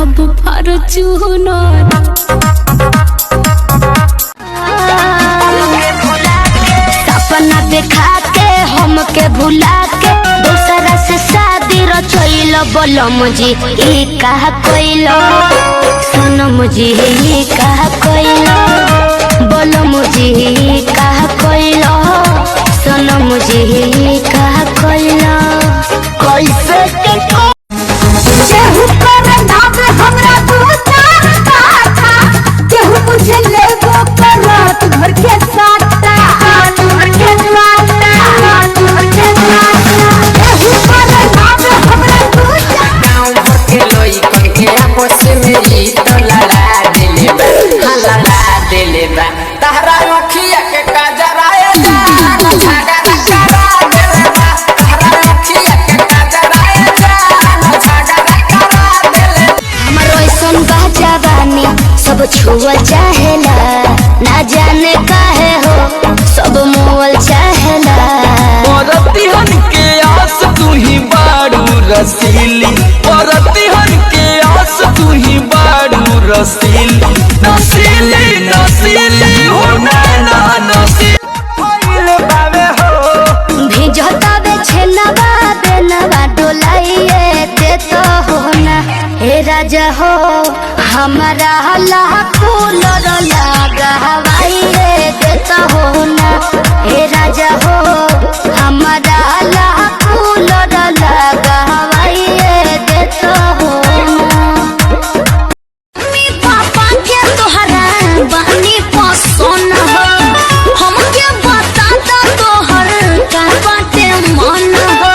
अब फॉर्च्यूनर सपना देखा के हमके भुला के दूसरा से शादी रचैल बोलम जी ई कहा कोइलो सोनम जी ई कहा कोइलो बोलम जी ई कहा कोइलो सोनम जी ई कहा कोइलो कैसे के केहू कर नाम हमरा दूसरा था केहू मुझे लेबो करत घर के साटा घर के साटा घर के साटा केहू कर नाम हमरा दूसरा गाँव भर के लोई के आपस में ही तो लड़ा दिले बा लड़ा दिले बा तहरा अखिया के काजराए जान झगड़ा करा दिले बा तहरा अखिया के काजराए जान झगड़ा करा दिले हमरो ऐसन बा जवानी सब छुअल चाहेला ना जाने काहे हो सब मोल चाहेला परतिहन के आस तू ही बारू रसीली परतिहन के आस तू ही बारू रसीली नसीली नसीली हो नैना नसीली बावे हो भिजतावे छेनवा बेनवा डोलाइए ते तो हो ना हे राजा हो हमारा लाखों लड़ लगा हवाइए ते तो हो ना हे राजा हो हमारा लाखों लड़ लगा हवाइए ते तो हो ना पापा के तोहरा बानी पसंद हो हमके बता दा तोहर का बाटे मन हो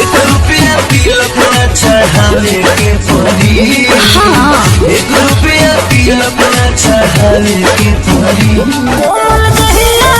एक रुपया तिलक न चढ़ावे के परी हाँ एक रुपया तिलक न चढ़ावे के परी बोल दहिया